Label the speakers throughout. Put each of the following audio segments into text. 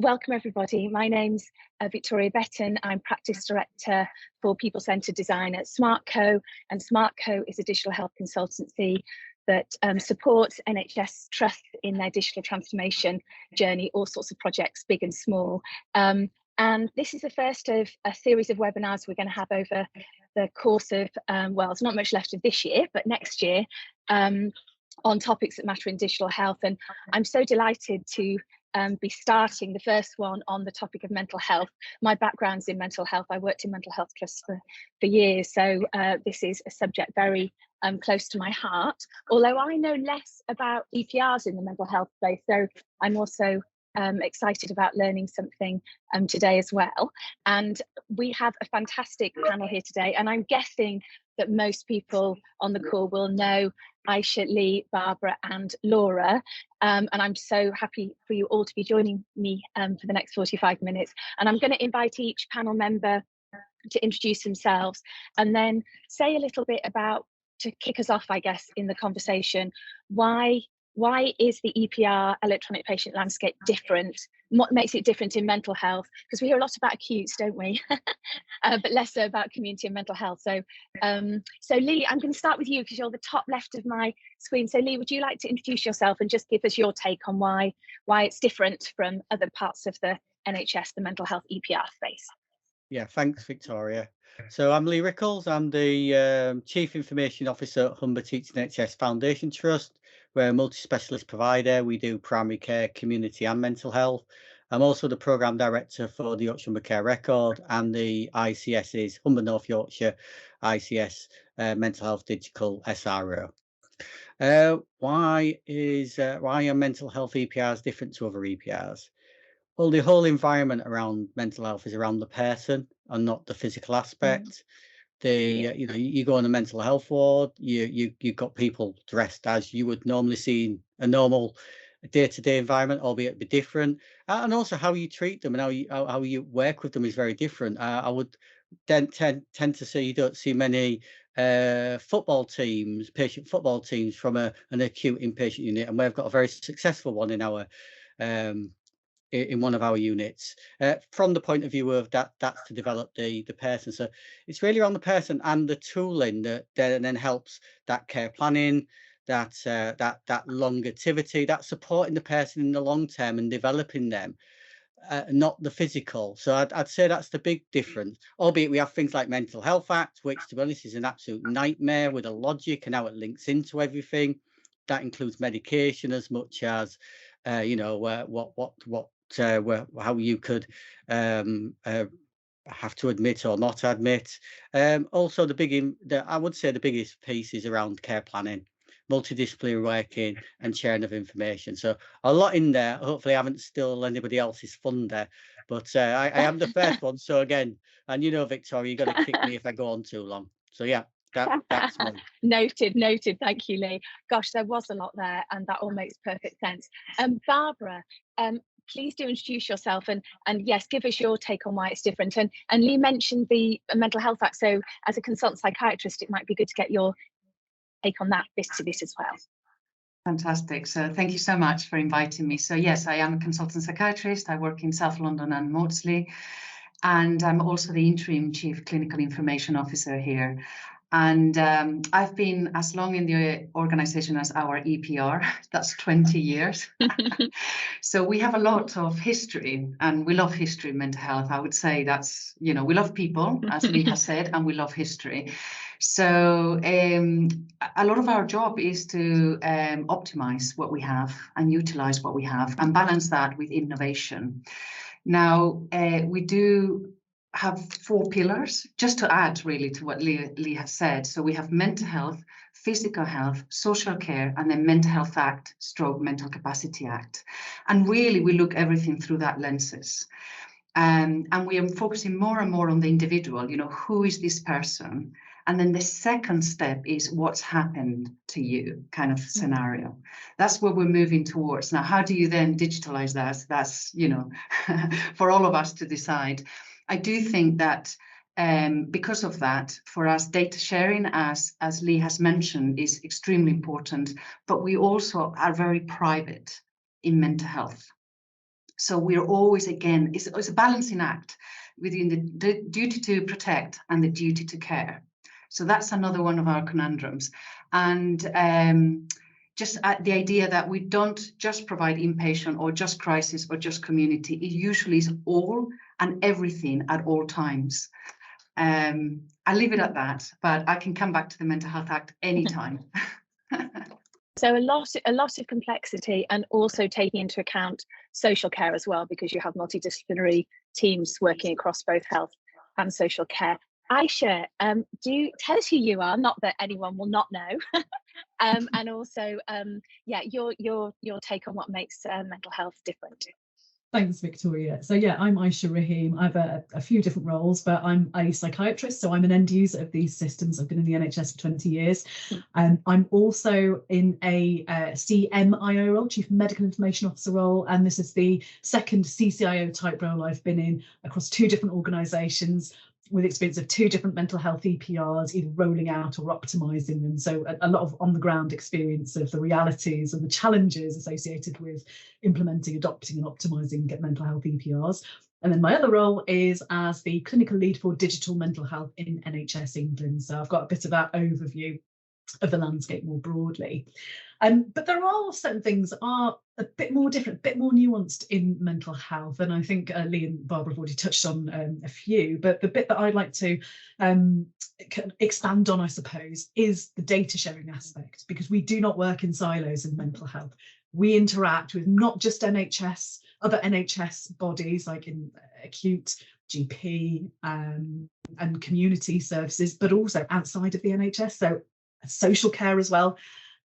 Speaker 1: welcome everybody. My name's Victoria Betton. I'm Practice Director for People-Centred Design at SmartCo, and SmartCo is a digital health consultancy that supports NHS trusts in their digital transformation journey, all sorts of projects, big and small. And this is the first of a series of webinars we're going to have over the course of, well, there's not much left of this year, but next year, on topics that matter in digital health. And I'm so delighted to be starting the first one on the topic of mental health. My background's in mental health. I worked in mental health trusts for years, so this is a subject very close to my heart, although I know less about EPRs in the mental health space, so I'm also excited about learning something today as well. And we have a fantastic panel here today, and I'm guessing that most people on the call will know Aisha, Lee, Barbara and Laura, and I'm so happy for you all to be joining me for the next 45 minutes. And I'm going to invite each panel member to introduce themselves and then say a little bit about, to kick us off, I guess, in the conversation, why is the EPR electronic patient landscape different? What makes it different in mental health? Because we hear a lot about acutes, don't we? But less so about community and mental health. So, so Lee, I'm going to start with you because you're the top left of my screen. So Lee, would you like to introduce yourself and just give us your take on why it's different from other parts of the NHS, the mental health EPR space?
Speaker 2: Yeah, thanks, Victoria. So I'm Lee Rickles. I'm the Chief Information Officer at Humber Teaching NHS Foundation Trust. We're a multi-specialist provider. We do primary care, community and mental health. I'm also the Programme Director for the Yorkshire Humber Care Record and the ICS's Humber North Yorkshire ICS Mental Health Digital SRO. Why are mental health EPRs different to other EPRs? Well, the whole environment around mental health is around the person and not the physical aspect. You know, you go on a mental health ward, you've got people dressed as you would normally see in a normal day-to-day environment, albeit a bit different. And also how you treat them and how you work with them is very different. I would then tend to say you don't see many football teams, patient football teams from an acute inpatient unit, and we've got a very successful one in our in one of our units, from the point of view of that's to develop the person. So it's really on the person and the tooling that then helps that care planning, that longevity, that supporting the person in the long term and developing them, not the physical. So I'd say that's the big difference, albeit we have things like Mental Health Act, which to be honest is an absolute nightmare with the logic and how it links into everything. That includes medication as much as you know, how you could have to admit or not admit. Also, I would say the biggest piece is around care planning, multidisciplinary working and sharing of information. So a lot in there. Hopefully I haven't stolen anybody else's thunder, but I am the first one. So again, and you know, Victoria, you're going to kick me if I go on too long. So yeah. That's
Speaker 1: Noted. Thank you, Lee. Gosh, there was a lot there, and that all makes perfect sense. Barbara, please do introduce yourself and yes, give us your take on why it's different. And Lee mentioned the Mental Health Act, so as a consultant psychiatrist, it might be good to get your take on that bit to this as well.
Speaker 3: Fantastic. So thank you so much for inviting me. So yes, I am a consultant psychiatrist. I work in South London and Maudsley, and I'm also the interim Chief Clinical Information Officer here. And I've been as long in the organization as our EPR, that's 20 years. So we have a lot of history, and we love history in mental health. I would say that's, you know, we love people, as Lee has said, and we love history. So a lot of our job is to optimize what we have and utilize what we have and balance that with innovation. Now, we do have 4 pillars, just to add really to what Lee has said. So we have mental health, physical health, social care, and then Mental Health Act / Mental Capacity Act. And really we look everything through that lenses. And we are focusing more and more on the individual, you know, who is this person? And then the second step is what's happened to you kind of scenario. That's what we're moving towards. Now, how do you then digitalize that? That's, you know, for all of us to decide. I do think that because of that, for us, data sharing, as Lee has mentioned, is extremely important, but we also are very private in mental health. So we're always, again, it's a balancing act between the duty to protect and the duty to care. So that's another one of our conundrums. And just the idea that we don't just provide inpatient or just crisis or just community. It usually is all and everything at all times. I'll leave it at that, but I can come back to the Mental Health Act anytime.
Speaker 1: So a lot of complexity, and also taking into account social care as well, because you have multidisciplinary teams working across both health and social care. Aisha, do you tell us who you are? Not that anyone will not know, and also, yeah, your take on what makes mental health different.
Speaker 4: Thanks, Victoria. So yeah, I'm Aisha Rahim. I have a few different roles, but I'm a psychiatrist, so I'm an end user of these systems. I've been in the NHS for 20 years. I'm also in a CMIO role, Chief Medical Information Officer role, and this is the second CCIO type role I've been in across 2 different organisations, with experience of 2 different mental health EPRs, either rolling out or optimising them. So a lot of on-the-ground experience of the realities and the challenges associated with implementing, adopting and optimising mental health EPRs. And then my other role is as the clinical lead for digital mental health in NHS England. So I've got a bit of that overview of the landscape more broadly. But there are certain things that are a bit more different, a bit more nuanced in mental health. And I think Lee and Barbara have already touched on a few, but the bit that I'd like to expand on, I suppose, is the data sharing aspect, because we do not work in silos in mental health. We interact with not just NHS, other NHS bodies like in acute, GP and community services, but also outside of the NHS. So social care as well,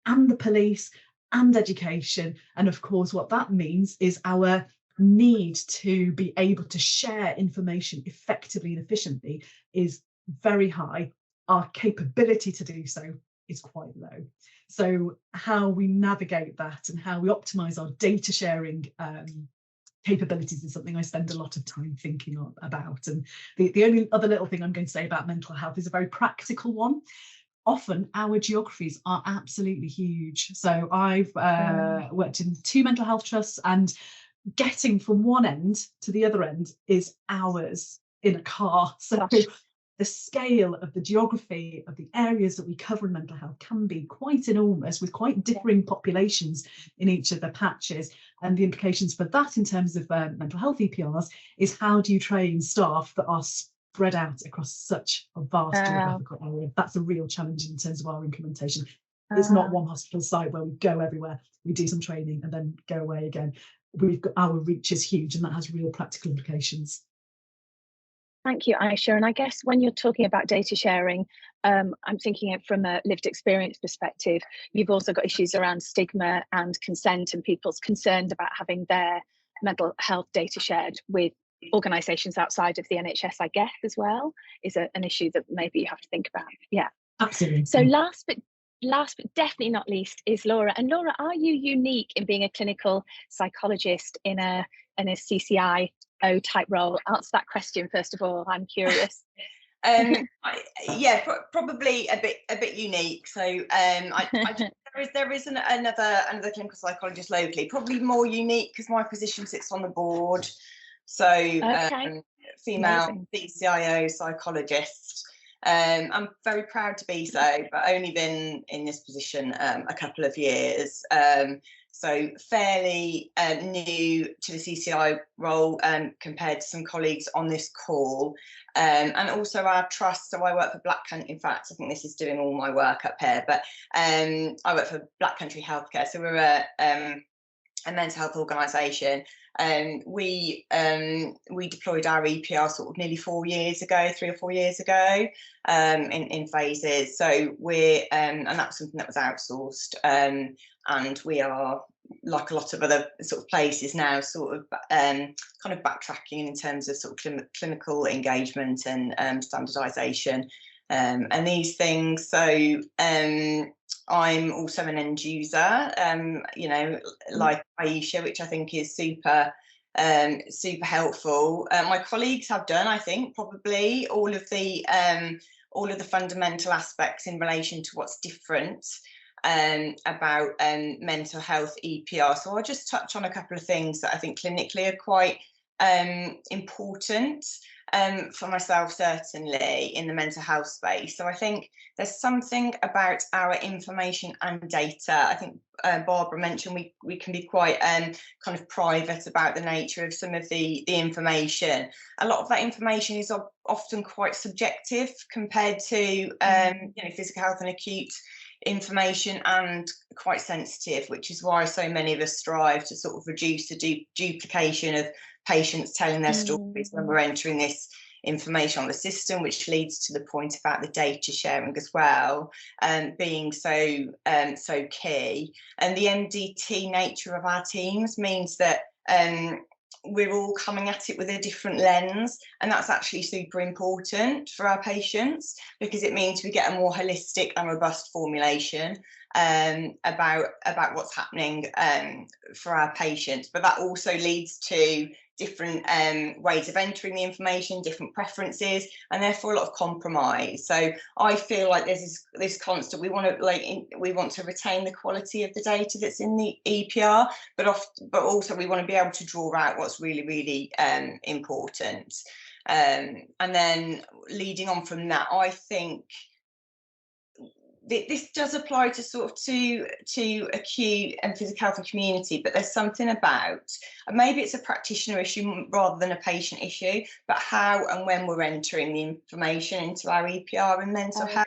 Speaker 4: and the police and education. And of course, what that means is our need to be able to share information effectively and efficiently is very high. Our capability to do so is quite low. So how we navigate that and how we optimize our data sharing capabilities is something I spend a lot of time thinking about. And the only other little thing I'm going to say about mental health is a very practical one. Often our geographies are absolutely huge. So I've worked in 2 mental health trusts, and getting from one end to the other end is hours in a car. So the scale of the geography of the areas that we cover in mental health can be quite enormous, with quite differing populations in each of the patches. And the implications for that in terms of mental health EPRs is, how do you train staff that are spread out across such a vast geographical area? That's a real challenge in terms of our implementation. It's not one hospital site where we go everywhere, we do some training and then go away again. We've got, our reach is huge, and that has real practical implications.
Speaker 1: Thank you, Aisha. And I guess when you're talking about data sharing, I'm thinking it from a lived experience perspective. You've also got issues around stigma and consent, and people's concerned about having their mental health data shared with organisations outside of the NHS, I guess, as well, is an issue that maybe you have to think about. Yeah,
Speaker 4: absolutely.
Speaker 1: So last but definitely not least is Laura. And Laura, are you unique in being a clinical psychologist in a CCIO type role? Answer that question first of all. I'm curious.
Speaker 5: Yeah, probably a bit unique. So there is another clinical psychologist locally, probably more unique because my position sits on the board. So female CCIO psychologist. I'm very proud to be so, but only been in this position a couple of years. So fairly new to the CCI role compared to some colleagues on this call. And also our trust, so I work for Black Country, in fact, I think this is doing all my work up here, but I work for Black Country Healthcare. So we're a mental health organisation. We deployed our EPR sort of nearly 4 years ago, 3 or 4 years ago, in phases. So we're and that's something that was outsourced, and we are, like a lot of other sort of places now, sort of kind of backtracking in terms of sort of clinical engagement and standardisation and these things. So I'm also an end user, you know, like Aisha, which I think is super helpful. My colleagues have done, I think, probably all of the fundamental aspects in relation to what's different. about mental health EPR. So I'll just touch on a couple of things that I think clinically are quite important for myself, certainly in the mental health space. So I think there's something about our information and data. I think Barbara mentioned we can be quite kind of private about the nature of some of the information. A lot of that information is often quite subjective compared to you know, physical health and acute information, and quite sensitive, which is why so many of us strive to sort of reduce the duplication of patients telling their stories when we're entering this information on the system, which leads to the point about the data sharing as well, being so key. And the MDT nature of our teams means that we're all coming at it with a different lens, and that's actually super important for our patients, because it means we get a more holistic and robust formulation about what's happening for our patients. But that also leads to different ways of entering the information, different preferences, and therefore a lot of compromise. So I feel like there's this constant, we want to retain the quality of the data that's in the EPR, but also we want to be able to draw out what's really, really important. And then leading on from that, I think this does apply to sort of to acute and physical health and community, but there's something about, and maybe it's a practitioner issue rather than a patient issue, but how and when we're entering the information into our EPR and mental health.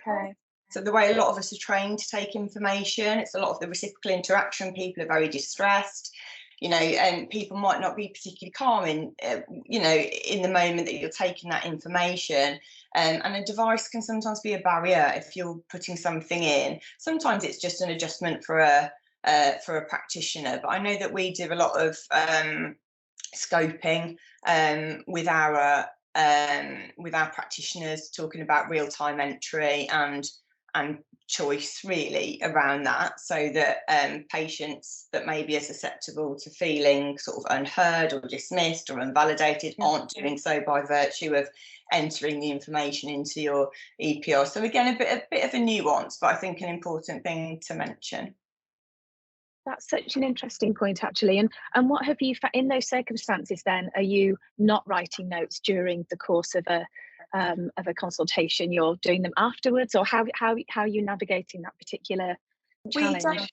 Speaker 5: So the way a lot of us are trained to take information, it's a lot of the reciprocal interaction. People are very distressed, you know, and people might not be particularly calm in, you know, in the moment that you're taking that information. And a device can sometimes be a barrier if you're putting something in. Sometimes it's just an adjustment for a practitioner. But I know that we do a lot of scoping with our practitioners, talking about real-time entry and choice really around that, so that patients that maybe are susceptible to feeling sort of unheard or dismissed or invalidated aren't doing so by virtue of entering the information into your EPR. So again, a bit of a nuance, but I think an important thing to mention.
Speaker 1: That's such an interesting point, actually. And what have you in those circumstances? Then, are you not writing notes during the course of a consultation? You're doing them afterwards, or how are you navigating that particular challenge?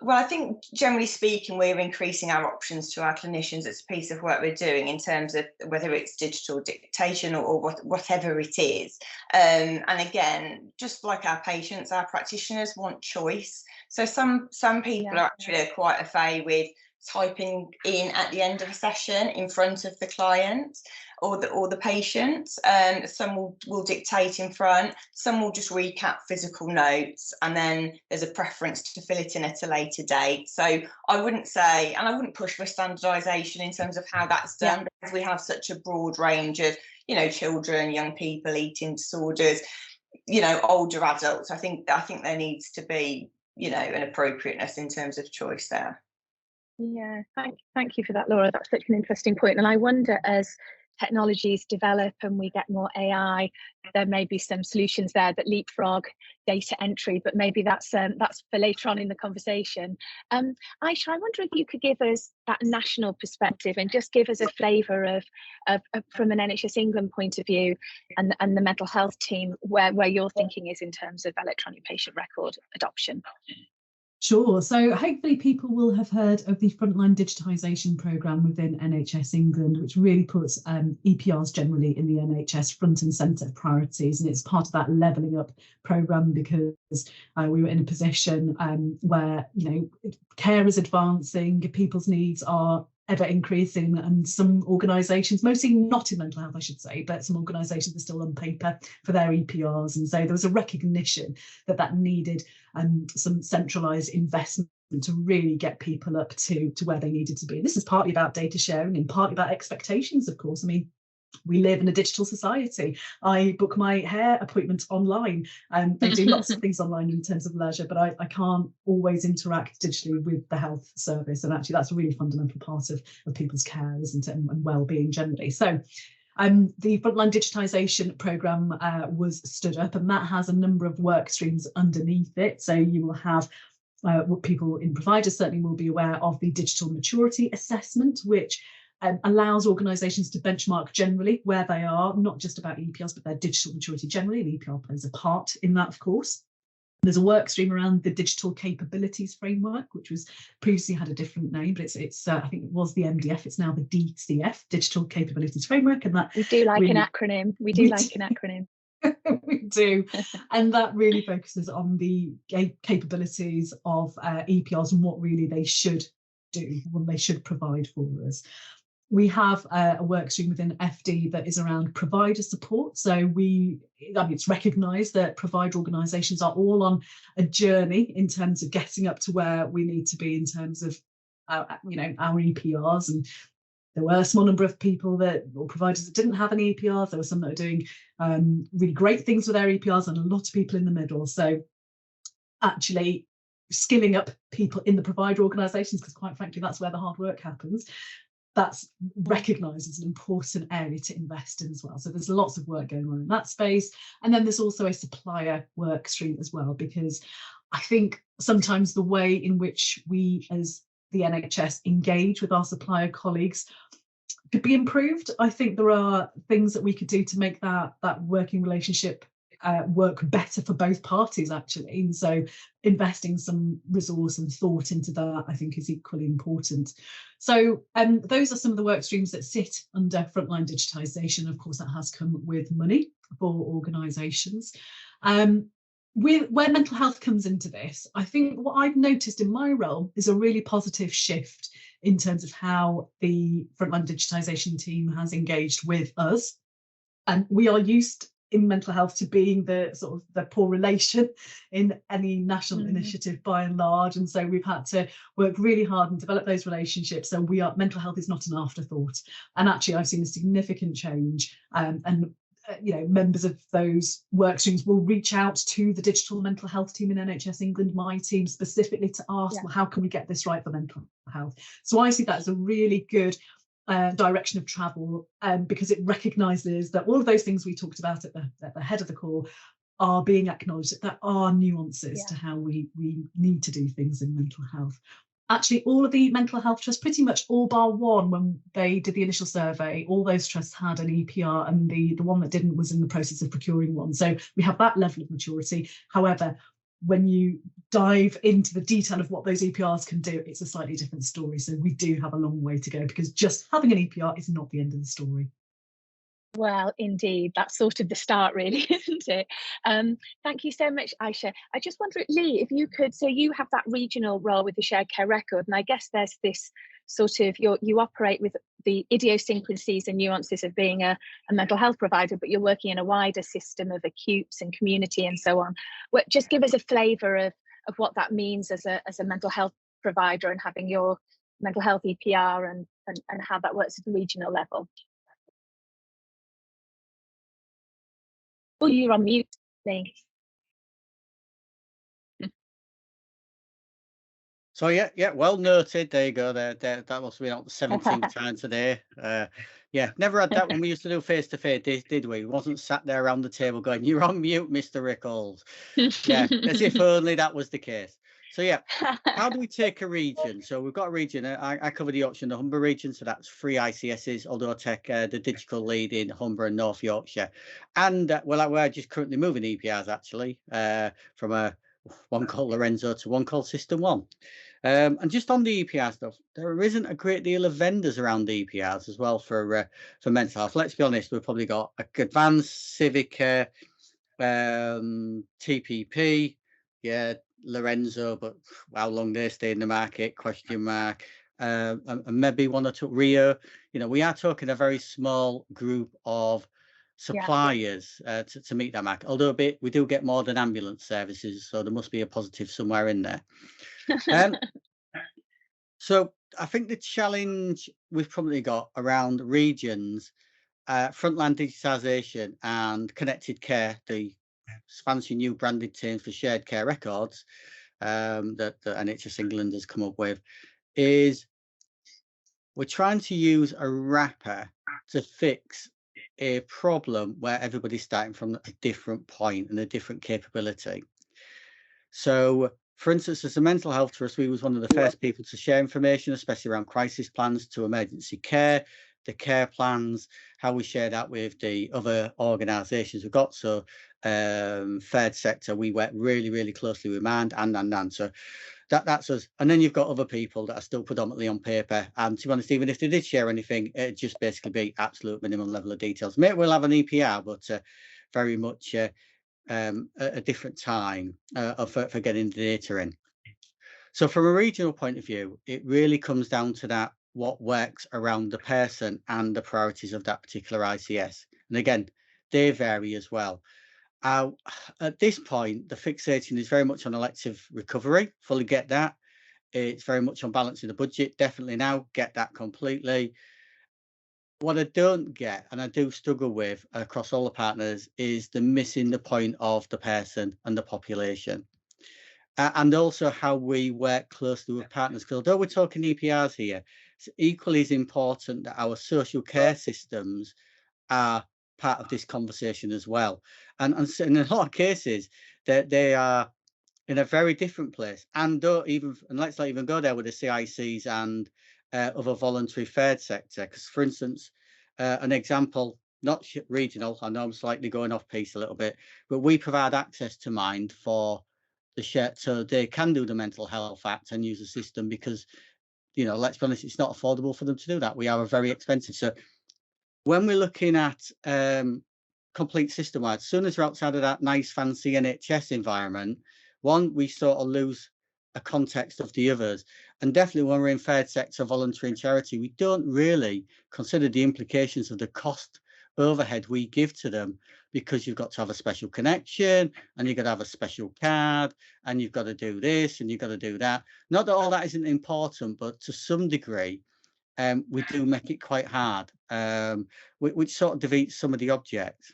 Speaker 5: Well, I think generally speaking, we're increasing our options to our clinicians. It's a piece of work we're doing in terms of whether it's digital dictation or whatever it is. And again, just like our patients, our practitioners want choice. So some people are actually quite au fait with typing in at the end of a session in front of the client or the patient. Some will dictate in front, some will just recap physical notes, and then there's a preference to fill it in at a later date. So I wouldn't say, and I wouldn't push for standardization in terms of how that's done, because we have such a broad range of, you know, children, young people, eating disorders, you know, older adults. I think there needs to be, you know, an appropriateness in terms of choice there.
Speaker 1: Yeah, thank you for that, Laura. That's such an interesting point. And I wonder, as technologies develop and we get more AI, there may be some solutions there that leapfrog data entry, but maybe that's for later on in the conversation. Aisha, I wonder if you could give us that national perspective and just give us a flavour of from an NHS England point of view and the mental health team, where your thinking is in terms of electronic patient record adoption.
Speaker 4: Sure. So hopefully people will have heard of the Frontline Digitisation Programme within NHS England, which really puts EPRs generally in the NHS front and centre of priorities. And it's part of that levelling up programme, because we were in a position where, you know, care is advancing, people's needs are ever increasing, and some organisations, mostly not in mental health I should say, but some organisations are still on paper for their EPRs, and so there was a recognition that needed some centralised investment to really get people up to where they needed to be. This is partly about data sharing and partly about expectations, of course. I mean, we live in a digital society. I book my hair appointment online, and they do lots of things online in terms of leisure, but I can't always interact digitally with the health service. And actually, that's a really fundamental part of people's care, isn't it, and well-being generally. So the Frontline Digitisation Programme was stood up, and that has a number of work streams underneath it. So you will have what people in providers certainly will be aware of the digital maturity assessment, which allows organisations to benchmark generally where they are, not just about EPRs, but their digital maturity generally. And EPR plays a part in that, of course. There's a work stream around the digital capabilities framework, which was previously had a different name, but it's I think it was the MDF. It's now the DCF, Digital Capabilities Framework, and that
Speaker 1: we do like
Speaker 4: really,
Speaker 1: an acronym. We do like an acronym.
Speaker 4: We do, and that really focuses on the capabilities of EPRs and what really they should do, what they should provide for us. We have a work stream within FD that is around provider support. So it's recognised that provider organisations are all on a journey in terms of getting up to where we need to be in terms of, our EPRs. And there were a small number of people or providers that didn't have any EPRs. There were some that are doing really great things with their EPRs, and a lot of people in the middle. So actually skilling up people in the provider organisations, because quite frankly, that's where the hard work happens. That's recognised as an important area to invest in as well. So there's lots of work going on in that space. And then there's also a supplier work stream as well, because I think sometimes the way in which we as the NHS engage with our supplier colleagues could be improved. I think there are things that we could do to make that working relationship work better for both parties, actually. And so investing some resource and thought into that, I think, is equally important. So those are some of the work streams that sit under frontline digitisation. Of course, that has come with money for organisations. Where mental health comes into this, I think what I've noticed in my role is a really positive shift in terms of how the frontline digitisation team has engaged with us. And we are used in mental health to being the sort of the poor relation in any national initiative by and large, and so we've had to work really hard and develop those relationships. So mental health is not an afterthought, and actually I've seen a significant change, and members of those work streams will reach out to the digital mental health team in NHS England, my team, specifically to ask, well, how can we get this right for mental health? So I see that as a really good direction of travel, because it recognises that all of those things we talked about at the head of the call are being acknowledged, that there are nuances to how we need to do things in mental health. Actually, all of the mental health trusts, pretty much all bar one, when they did the initial survey, all those trusts had an EPR, and the one that didn't was in the process of procuring one. So we have that level of maturity. However, when you dive into the detail of what those EPRs can do, it's a slightly different story. So we do have a long way to go, because just having an EPR is not the end of the story.
Speaker 1: Well, indeed, that's sort of the start, really, isn't it? Thank you so much, Aisha. I just wonder, Lee, if you could, so you have that regional role with the shared care record, and I guess there's this sort of, you operate with the idiosyncrasies and nuances of being a mental health provider, but you're working in a wider system of acutes and community and so on. Just give us a flavour of what that means as a mental health provider, and having your mental health EPR and how that works at the regional level. Oh, you're on mute, Lee.
Speaker 2: So yeah, well noted. There you go. There that must have been out the 17th time today. Yeah, never had that when we used to do face to face, did we? We wasn't sat there around the table going, "You're on mute, Mr. Rickles." Yeah, as if only that was the case. So yeah, how do we take a region? So we've got a region. I cover the Yorkshire and the Humber region, so that's 3 ICSs. Although I take the digital lead in Humber and North Yorkshire, and we're just currently moving EPRs actually from one called Lorenzo to one called System 1. And just on the EPR stuff, there isn't a great deal of vendors around the EPRs as well for mental health. Let's be honest, we've probably got Advanced, Civica, TPP, yeah, Lorenzo, but how long they stay in the market, question mark, and maybe one or two Rio. We are talking a very small group of suppliers to meet that market, although we do get more than ambulance services, so there must be a positive somewhere in there. So I think the challenge we've probably got around regions, frontline digitisation and connected care, the fancy new branded terms for shared care records that NHS England has come up with, is we're trying to use a wrapper to fix a problem where everybody's starting from a different point and a different capability. So For instance, as a mental health trust, we was one of the first people to share information, especially around crisis plans to emergency care, the care plans, how we share that with the other organisations we've got. So third sector, we work really closely with MAND and so that's us. And then you've got other people that are still predominantly on paper, and to be honest, even if they did share anything, it'd just basically be absolute minimum level of details. Maybe we'll have an EPR, but very much a different time for getting the data in. So from a regional point of view, it really comes down to that, what works around the person and the priorities of that particular ICS. And again, they vary as well. At this point, the fixation is very much on elective recovery, fully get that. It's very much on balancing the budget, definitely now, get that completely. What I don't get, and I do struggle with across all the partners, is the missing the point of the person and the population. And also how we work closely with partners, because although we're talking EPRs here, it's equally as important that our social care systems are part of this conversation as well. And so in a lot of cases, that they are in a very different place, and let's not even go there with the CICs and other voluntary third sector, because for instance, an example, not regional, I know I'm slightly going off piece a little bit, but we provide access to Mind for the share, so they can do the Mental Health Act and use the system, because, you know, let's be honest, it's not affordable for them to do that. We are very expensive. So when we're looking at complete system-wide, as soon as we're outside of that nice fancy NHS environment, one, we sort of lose a context of the others. And definitely when we're in third sector, voluntary and charity, we don't really consider the implications of the cost overhead we give to them, because you've got to have a special connection, and you've got to have a special card, and you've got to do this, and you've got to do that. Not that all that isn't important, but to some degree, we do make it quite hard, which sort of defeats some of the objects.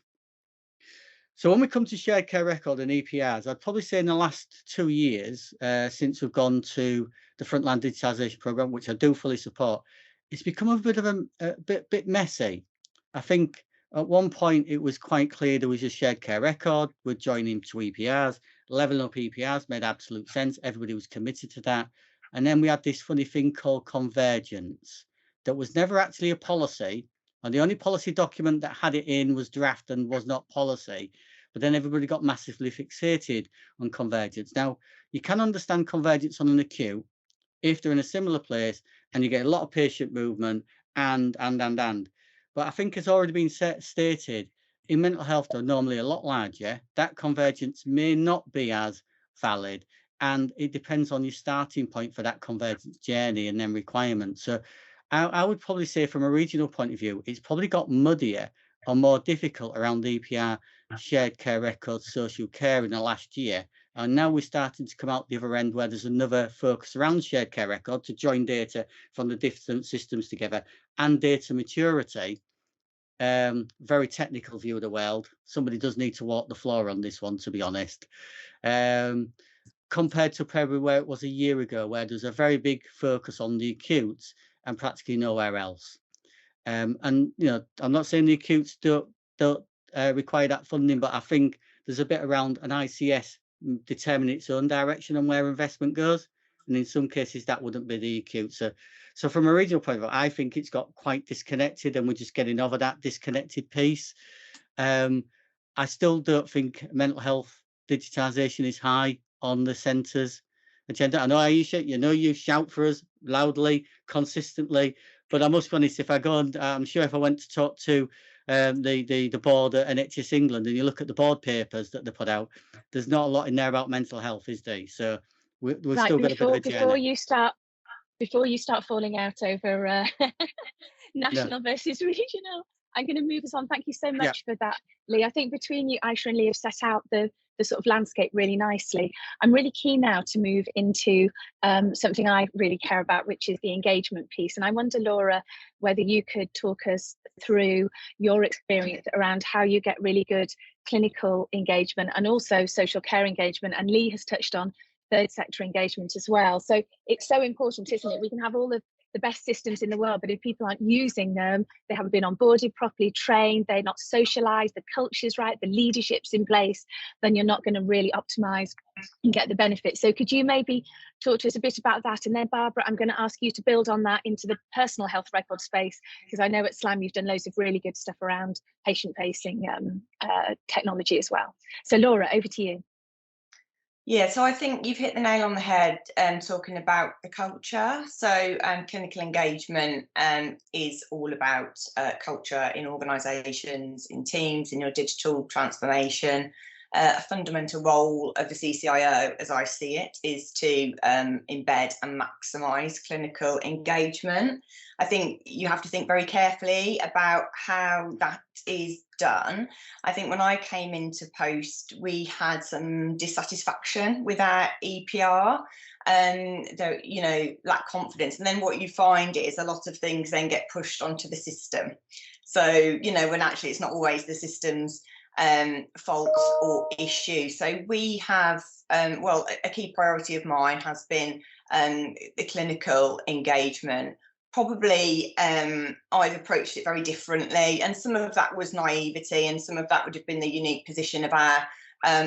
Speaker 2: So when we come to shared care record and EPRs, I'd probably say in the last 2 years, since we've gone to the Frontline Digitisation Programme, which I do fully support, it's become a bit of a bit messy. I think at one point it was quite clear there was a shared care record, we're joining to EPRs, leveling up EPRs made absolute sense, everybody was committed to that. And then we had this funny thing called convergence that was never actually a policy, and the only policy document that had it in was draft and was not policy. But then everybody got massively fixated on convergence. Now, you can understand convergence on an acute if they're in a similar place and you get a lot of patient movement and. But I think it's already been stated, in mental health, they're normally a lot larger. That convergence may not be as valid, and it depends on your starting point for that convergence journey and then requirements. So I would probably say from a regional point of view, it's probably got muddier or more difficult around the EPR shared care records, social care in the last year. And now we're starting to come out the other end where there's another focus around shared care record to join data from the different systems together and data maturity. Very technical view of the world. Somebody does need to walk the floor on this one, to be honest. Compared to probably where it was a year ago, where there's a very big focus on the acutes and practically nowhere else. And you know, I'm not saying the acutes don't require that funding, but I think there's a bit around an ICS determining its own direction on where investment goes, and in some cases that wouldn't be the acute. So from a regional point of view, I think it's got quite disconnected, and we're just getting over that disconnected piece. I still don't think mental health digitisation is high on the centre's agenda. I know, Aisha, you know, you shout for us loudly, consistently, but I must be honest, if I go and I'm sure if I went to talk to the board at NHS England and you look at the board papers that they put out, there's not a lot in there about mental health, is there? So we've still got a bit of a journey.
Speaker 1: Before you start falling out over national versus regional, I'm going to move us on. Thank you so much for that, Lee. I think between you, Aisha and Lee, have set out the sort of landscape really nicely. I'm really keen now to move into something I really care about, which is the engagement piece. And I wonder, Laura, whether you could talk us through your experience around how you get really good clinical engagement and also social care engagement. And Lee has touched on third sector engagement as well. So it's so important, isn't it? We can have all of the best systems in the world, but if people aren't using them, they haven't been onboarded properly, trained, they're not socialized, the culture's right, the leadership's in place, then you're not going to really optimize and get the benefits. So could you maybe talk to us a bit about that? And then Barbara, I'm going to ask you to build on that into the personal health record space, because I know at SLAM you've done loads of really good stuff around patient-facing technology as well. So Laura, over to you.
Speaker 5: Yeah, so I think you've hit the nail on the head talking about the culture. So clinical engagement is all about culture in organisations, in teams, in your digital transformation. A fundamental role of the CCIO, as I see it, is to embed and maximise clinical engagement. I think you have to think very carefully about how that is done. I think when I came into post, we had some dissatisfaction with our EPR, and lack confidence. And then what you find is a lot of things then get pushed onto the system. So, when actually it's not always the system's faults or issue. So we have, a key priority of mine has been the clinical engagement. Probably I've approached it very differently, and some of that was naivety and some of that would have been the unique position of our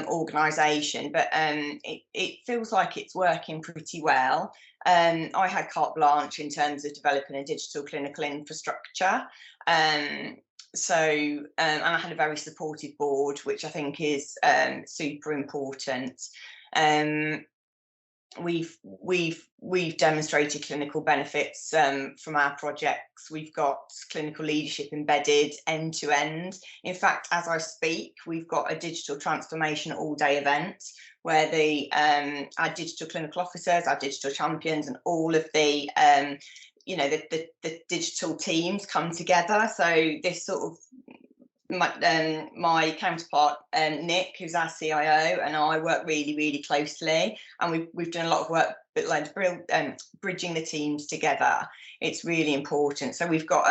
Speaker 5: organisation, but it feels like it's working pretty well. I had carte blanche in terms of developing a digital clinical infrastructure. So and I had a very supportive board, which I think is super important. We've demonstrated clinical benefits from our projects. We've got clinical leadership embedded end to end. In fact, as I speak, we've got a digital transformation all-day event where our digital clinical officers, our digital champions, and all of the the digital teams come together. So this sort of my counterpart Nick, who's our CIO, and I work really, really closely, and we've done a lot of work, but like bridging the teams together. It's really important. So we've got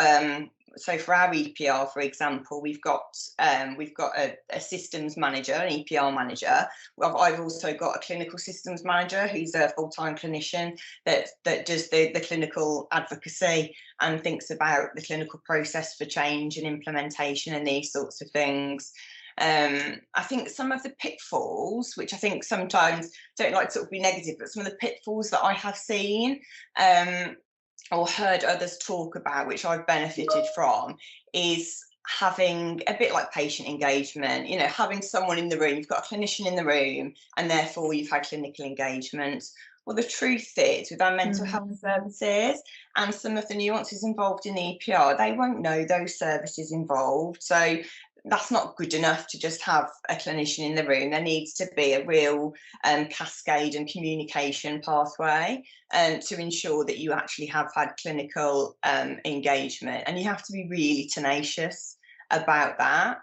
Speaker 5: so for our EPR, for example, we've got a systems manager, an EPR manager. Well, I've also got a clinical systems manager who's a full-time clinician that does the clinical advocacy and thinks about the clinical process for change and implementation and these sorts of things. I think some of the pitfalls, which I think sometimes don't like to sort of be negative, but some of the pitfalls that I have seen or heard others talk about, which I've benefited from, is having a bit like patient engagement, having someone in the room, you've got a clinician in the room, and therefore you've had clinical engagement. Well, the truth is, with our mental health services and some of the nuances involved in the EPR, they won't know those services involved. So that's not good enough to just have a clinician in the room. There needs to be a real cascade and communication pathway to ensure that you actually have had clinical engagement, and you have to be really tenacious about that.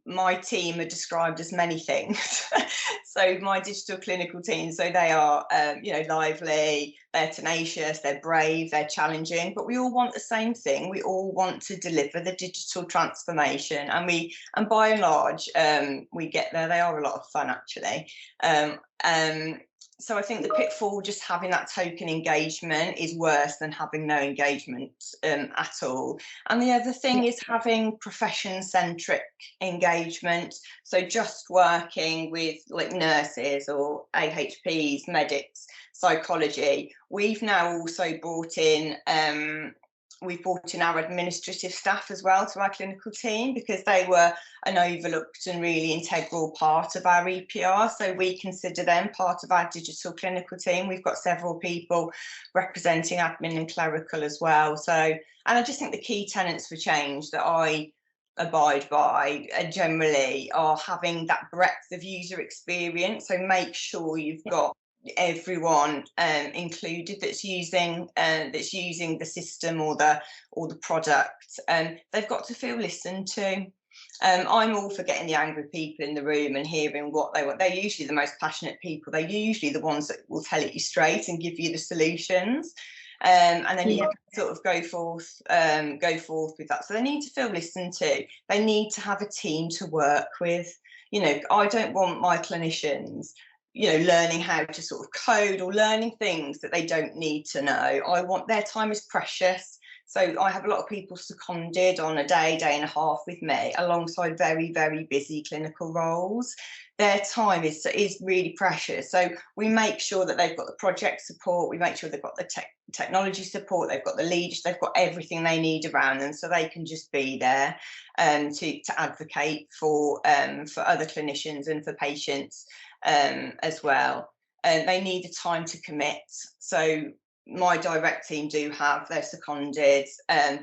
Speaker 5: My team are described as many things. So my digital clinical team, so they are lively, they're tenacious, they're brave, they're challenging, but we all want the same thing. We all want to deliver the digital transformation, and by and large we get there. They are a lot of fun, actually. So I think the pitfall, just having that token engagement, is worse than having no engagement at all. And the other thing is having profession-centric engagement. So just working with like nurses or AHPs, medics, psychology. We've now also brought in our administrative staff as well to our clinical team, because they were an overlooked and really integral part of our EPR. So we consider them part of our digital clinical team. We've got several people representing admin and clerical as well. So, and I just think the key tenets for change that I abide by generally are having that breadth of user experience. So make sure you've got everyone included that's using the system or the product, and they've got to feel listened to. I'm all for getting the angry people in the room and hearing what they want. They're usually the most passionate people. They're usually the ones that will tell it you straight and give you the solutions. And then you sort of go forth with that. So they need to feel listened to. They need to have a team to work with. I don't want my clinicians learning how to sort of code or learning things that they don't need to know. I want their time is precious. So I have a lot of people seconded on a day and a half with me alongside very, very busy clinical roles. Their time is really precious. So we make sure that they've got the project support, we make sure they've got the technology support, they've got the leadership, they've got everything they need around them, so they can just be there to advocate for other clinicians and for patients as well. They need the time to commit. So my direct team do have their seconded,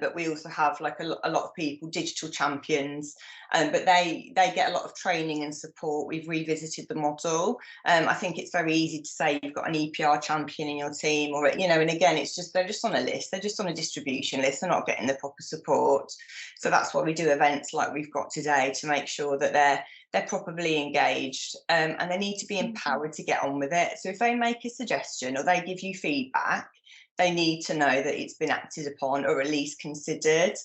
Speaker 5: but we also have like a lot of people, digital champions, but they get a lot of training and support. We've revisited the model. I think it's very easy to say you've got an EPR champion in your team, or and again, it's just they're just on a list, they're just on a distribution list, they're not getting the proper support. So that's why we do events like we've got today to make sure that they're properly engaged, and they need to be empowered to get on with it. So if they make a suggestion or they give you feedback, they need to know that it's been acted upon or at least considered.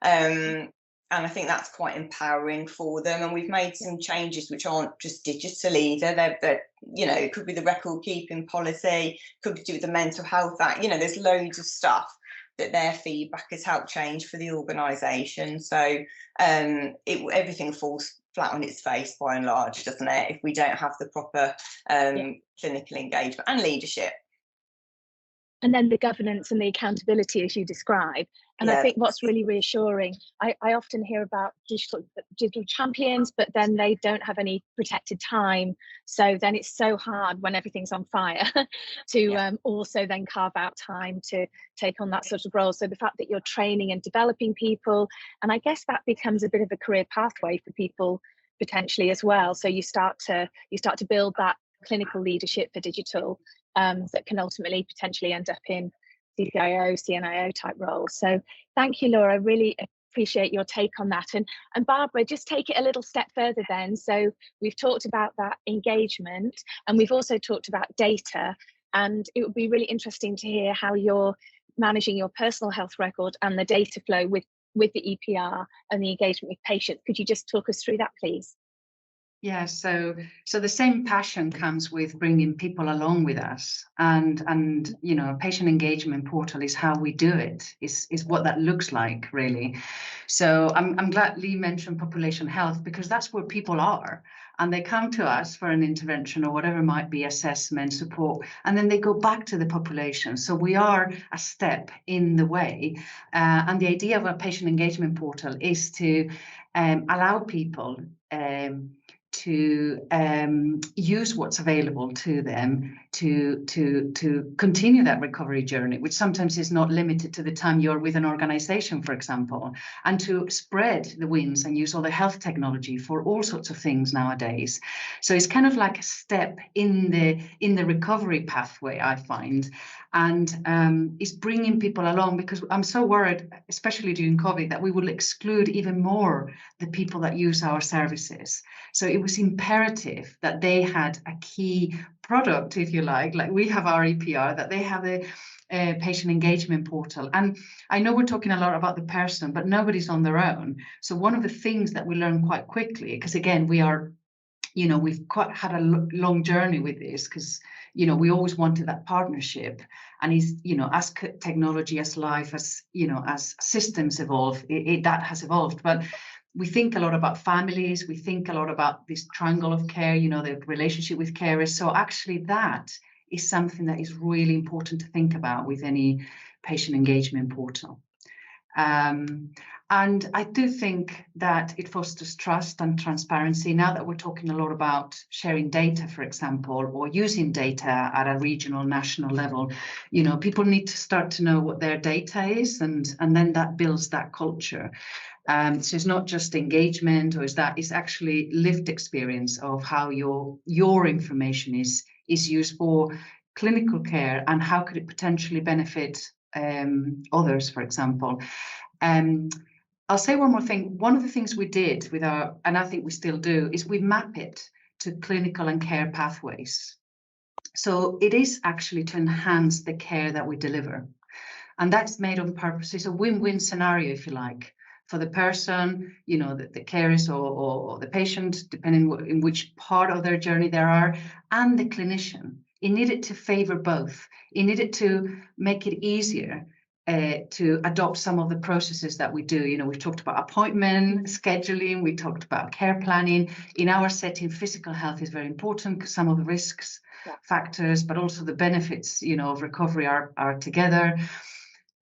Speaker 5: And I think that's quite empowering for them. And we've made some changes which aren't just digital either. They're it could be the record keeping policy, could be to do with the mental health act. There's loads of stuff that their feedback has helped change for the organisation. So everything falls flat on its face by and large, doesn't it, if we don't have the proper clinical engagement and leadership.
Speaker 1: And then the governance and the accountability, as you describe. And I think what's really reassuring, I often hear about digital champions, but then they don't have any protected time. So then it's so hard when everything's on fire to also then carve out time to take on that sort of role. So the fact that you're training and developing people, and I guess that becomes a bit of a career pathway for people potentially as well. So you start to build that clinical leadership for digital that can ultimately potentially end up in CCIO, CNIO type roles. So thank you, Laura. I really appreciate your take on that. And Barbara, just take it a little step further then. So we've talked about that engagement, and we've also talked about data. And it would be really interesting to hear how you're managing your personal health record and the data flow with the EPR and the engagement with patients. Could you just talk us through that, please?
Speaker 3: Yeah, so the same passion comes with bringing people along with us, and a patient engagement portal is how we do it, is what that looks like, really. So I'm glad Lee mentioned population health, because that's where people are, and they come to us for an intervention or whatever might be, assessment, support, and then they go back to the population. So we are a step in the way, and the idea of a patient engagement portal is to allow people to use what's available to them to continue that recovery journey, which sometimes is not limited to the time you're with an organization, for example, and to spread the wins and use all the health technology for all sorts of things nowadays. So it's kind of like a step in the recovery pathway, I find, and it's bringing people along, because I'm so worried, especially during COVID, that we will exclude even more the people that use our services. So it was imperative that they had a key product, if you like we have our EPR, that they have a patient engagement portal. And I know we're talking a lot about the person, but nobody's on their own. So one of the things that we learned quite quickly, because again, we are, we've had a long journey with this, because we always wanted that partnership, and as technology, as life, as as systems evolve, that has evolved. But we think a lot about families, we think a lot about this triangle of care, the relationship with carers. So actually that is something that is really important to think about with any patient engagement portal. And I do think that it fosters trust and transparency. Now that we're talking a lot about sharing data, for example, or using data at a regional, national level, people need to start to know what their data is, and then that builds that culture. So it's not just engagement, or it's actually lived experience of how your information is used for clinical care, and how could it potentially benefit others, for example. I'll say one more thing. One of the things we did with and I think we still do, is we map it to clinical and care pathways. So it is actually to enhance the care that we deliver. And that's made on purpose. It's a win-win scenario, if you like, for the person, you know, the carers or the patient, depending in which part of their journey they are, and the clinician. It needed to favor both. It needed to make it easier to adopt some of the processes that we do. You know, we've talked about appointment scheduling, we talked about care planning. In our setting, physical health is very important because some of the risks factors, but also the benefits, you know, of recovery are together.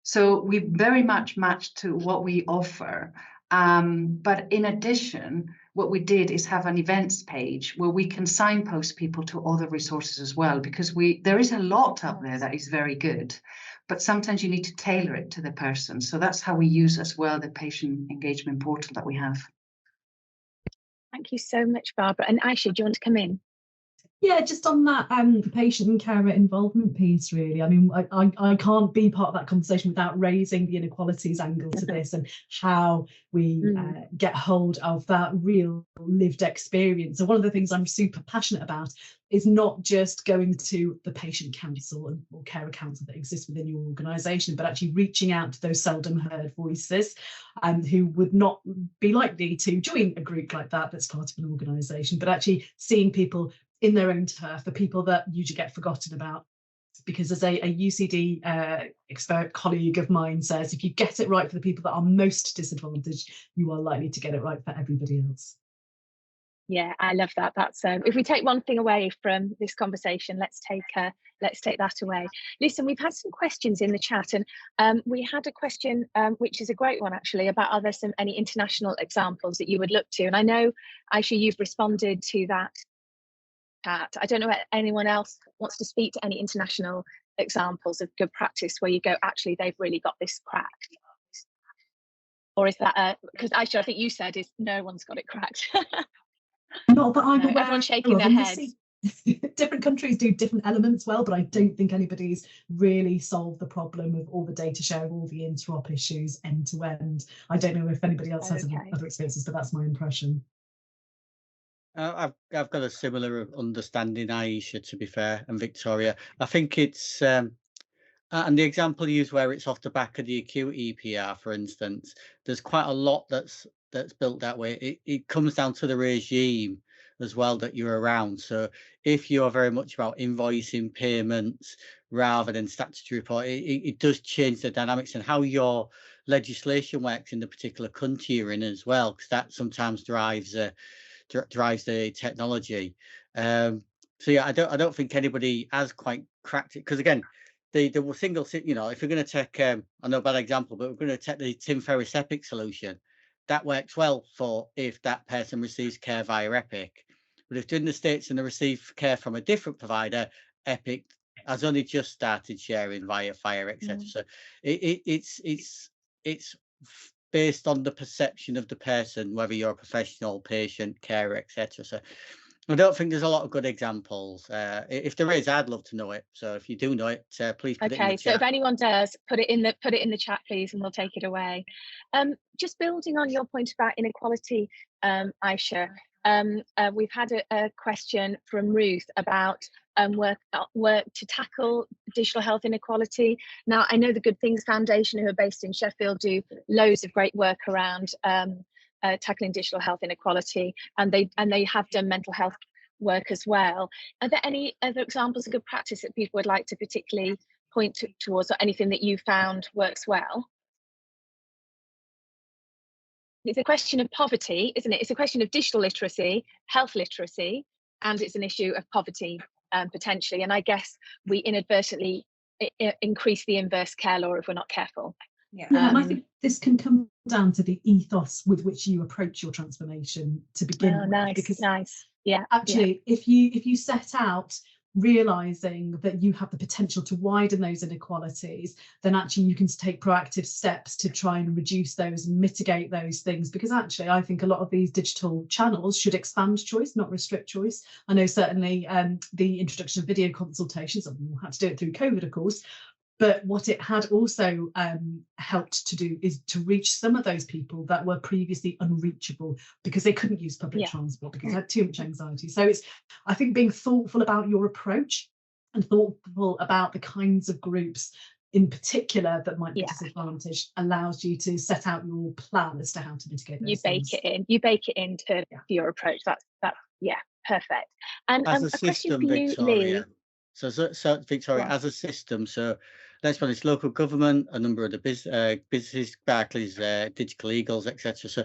Speaker 3: So we very much match to what we offer. But in addition, what we did is have an events page where we can signpost people to other resources as well, because there is a lot up there that is very good, but sometimes you need to tailor it to the person. So that's how we use as well the patient engagement portal that we have.
Speaker 1: Thank you so much, Barbara. And Aisha, do you want to come in?
Speaker 4: Yeah, just on that patient and carer involvement piece, really. I mean, I can't be part of that conversation without raising the inequalities angle to this and how we get hold of that real lived experience. So one of the things I'm super passionate about is not just going to the patient council or carer council that exists within your organisation, but actually reaching out to those seldom heard voices who would not be likely to join a group like that that's part of an organisation, but actually seeing people in their own turf, the people that usually get forgotten about. Because as a UCD expert colleague of mine says, if you get it right for the people that are most disadvantaged, you are likely to get it right for everybody else.
Speaker 1: Yeah, I love that. That's if we take one thing away from this conversation, let's take that away. Listen, we've had some questions in the chat, and we had a question which is a great one actually, about are there any international examples that you would look to? And I know, Aisha, you've responded to that. I don't know if anyone else wants to speak to any international examples of good practice where you go, actually, they've really got this cracked. Or is that because Aisha, I think you said is no one's got it cracked.
Speaker 4: Not that I'm aware.
Speaker 1: Everyone's shaking their heads.
Speaker 4: Different countries do different elements well, but I don't think anybody's really solved the problem of all the data sharing, all the interop issues end to end. I don't know if anybody else has other experiences, but that's my impression.
Speaker 2: I've got a similar understanding, Aisha, to be fair, and Victoria. I think it's and the example you use where it's off the back of the acute EPR, for instance, there's quite a lot that's built that way. It comes down to the regime as well that you're around. So if you're very much about invoicing payments rather than statutory report, it does change the dynamics and how your legislation works in the particular country you're in as well, because that sometimes drives the technology. So yeah, I don't think anybody has quite cracked it, because again, the single, you know, if we're going to take I know a bad example, but we're going to take the Tim Ferriss Epic solution, that works well for if that person receives care via Epic. But if they're in the States and they receive care from a different provider, Epic has only just started sharing via Fire, etc. So it's based on the perception of the person, whether you're a professional, patient, carer, etc. So I don't think there's a lot of good examples. If there is, I'd love to know it. So if you do know it, please put it in the chat.
Speaker 1: So if anyone does, put it in the chat, please, and we'll take it away. Just building on your point about inequality, Aisha, we've had a question from Ruth about work to tackle digital health inequality. Now, I know the Good Things Foundation, who are based in Sheffield, do loads of great work around tackling digital health inequality, and they have done mental health work as well. Are there any other examples of good practice that people would like to particularly point towards, or anything that you found works well? It's a question of poverty, isn't it? It's a question of digital literacy, health literacy, and it's an issue of poverty potentially. And I guess we inadvertently increase the inverse care law if we're not careful.
Speaker 4: Yeah, and I think this can come down to the ethos with which you approach your transformation to begin with.
Speaker 1: Nice,
Speaker 4: because
Speaker 1: nice. Yeah.
Speaker 4: Actually, if you set out realizing that you have the potential to widen those inequalities, then actually you can take proactive steps to try and reduce those and mitigate those things. Because actually, I think a lot of these digital channels should expand choice, not restrict choice. I know certainly the introduction of video consultations, and we had to do it through COVID, of course. But what it had also helped to do is to reach some of those people that were previously unreachable because they couldn't use public transport, because they had too much anxiety. So it's, I think, being thoughtful about your approach and thoughtful about the kinds of groups in particular that might be
Speaker 1: Yeah.
Speaker 4: disadvantaged allows you to set out your plan as to how to mitigate those
Speaker 1: You bake
Speaker 4: things.
Speaker 1: it in. You bake it into
Speaker 4: Yeah.
Speaker 1: your approach. That's yeah, perfect. And
Speaker 2: As
Speaker 1: a question
Speaker 2: system,
Speaker 1: for you, Lee.
Speaker 2: Victoria. So Victoria,
Speaker 1: Go on.
Speaker 2: as a system, so let's be honest, local government, a number of the businesses, Barclays, Digital Eagles, etc. So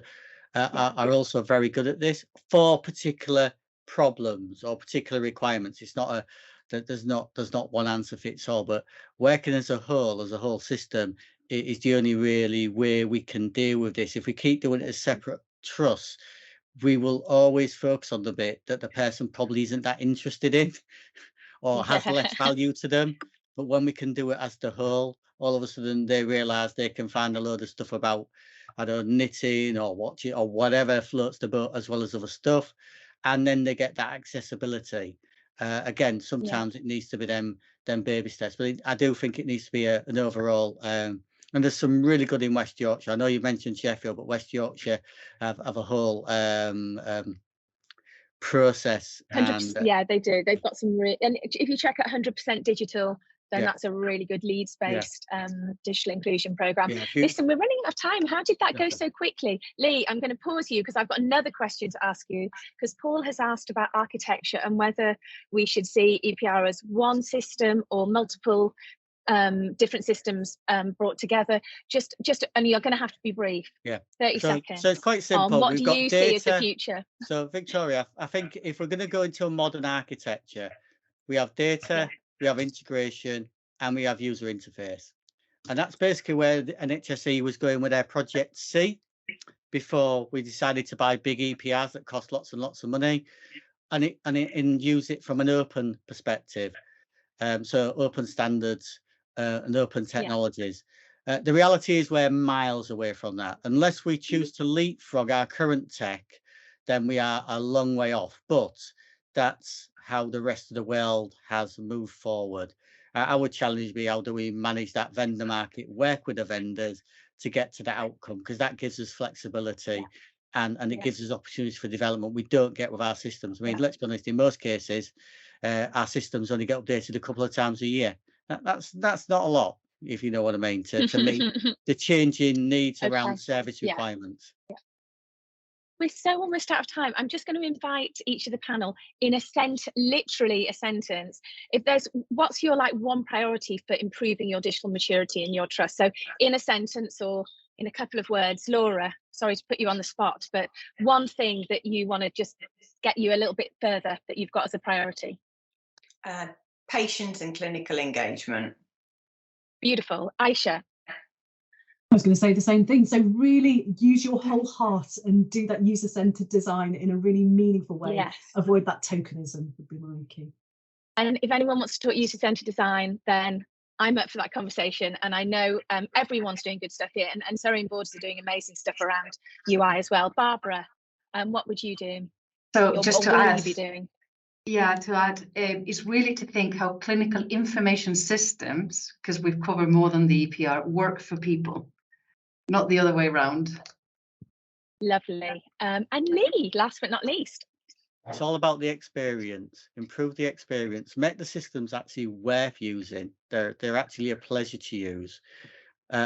Speaker 2: are also very good at this for particular problems or particular requirements. It's not there's not one answer fits all, but working as a whole system is the only really way we can deal with this. If we keep doing it as separate trusts, we will always focus on the bit that the person probably isn't that interested in or has less value to them. But when we can do it as the whole, all of a sudden they realise they can find a load of stuff about, I don't know, knitting or watching or whatever floats the boat, as well as other stuff. And then they get that accessibility. Again, sometimes it needs to be them baby steps, but I do think it needs to be an overall. And there's some really good in West Yorkshire. I know you mentioned Sheffield, but West Yorkshire have a whole process.
Speaker 1: 100%, yeah, they do. They've got some and if you check at 100% digital, then that's a really good Leeds-based digital inclusion program. Listen, we're running out of time. How did that go so quickly? Lee, I'm going to pause you because I've got another question to ask you, because Paul has asked about architecture and whether we should see EPR as one system or multiple different systems brought together. Just and you're going to have to be brief. 30 seconds.
Speaker 2: So it's quite simple.
Speaker 1: What do you see as the future?
Speaker 2: So Victoria, I think if we're going to go into a modern architecture, we have data, we have integration, and we have user interface. And that's basically where the NHSE was going with their Project C before we decided to buy big EPRs that cost lots and lots of money, and use it from an open perspective. So open standards and open technologies. The reality is we're miles away from that. Unless we choose to leapfrog our current tech, then we are a long way off. But that's how the rest of the world has moved forward. Our challenge be, how do we manage that vendor market, work with the vendors to get to that outcome? Because that gives us flexibility and it gives us opportunities for development we don't get with our systems. I mean, let's be honest, in most cases, our systems only get updated a couple of times a year. That's not a lot, if you know what I mean, to meet the changing needs around service requirements.
Speaker 1: We're so almost out of time. I'm just going to invite each of the panel in literally a sentence. If there's, what's your one priority for improving your digital maturity and your trust? So in a sentence or in a couple of words. Laura, sorry to put you on the spot, but one thing that you want to just get you a little bit further that you've got as a priority.
Speaker 5: Patient and clinical engagement.
Speaker 1: Beautiful. Aisha.
Speaker 4: I was going to say the same thing. So really use your whole heart and do that user-centered design in a really meaningful way.
Speaker 1: Yes.
Speaker 4: Avoid that tokenism would be my key.
Speaker 1: And if anyone wants to talk user-centered design, then I'm up for that conversation. And I know everyone's doing good stuff here, and Surrey and Borders are doing amazing stuff around UI as well. Barbara, what would you do?
Speaker 3: So just to add,
Speaker 1: be doing?
Speaker 3: Yeah, to add, is really to think how clinical information systems, because we've covered more than the EPR, work for people, not the other way around.
Speaker 1: Lovely. And Lee, last but not least.
Speaker 2: It's all about the experience, improve the experience, make the systems actually worth using. They're actually a pleasure to use,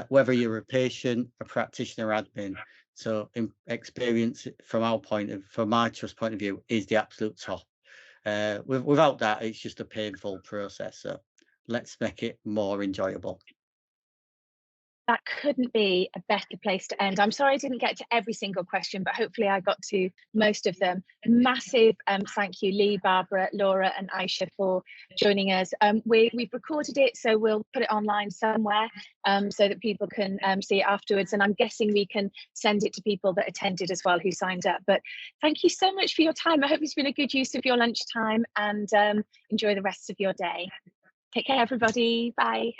Speaker 2: whether you're a patient, a practitioner, admin. So experience from my trust point of view is the absolute top. Without that, it's just a painful process. So let's make it more enjoyable.
Speaker 1: That couldn't be a better place to end. I'm sorry I didn't get to every single question, but hopefully I got to most of them. Massive thank you, Lee, Barbara, Laura and Aisha, for joining us. We've recorded it, so we'll put it online somewhere so that people can see it afterwards. And I'm guessing we can send it to people that attended as well who signed up. But thank you so much for your time. I hope it's been a good use of your lunchtime, and enjoy the rest of your day. Take care, everybody. Bye.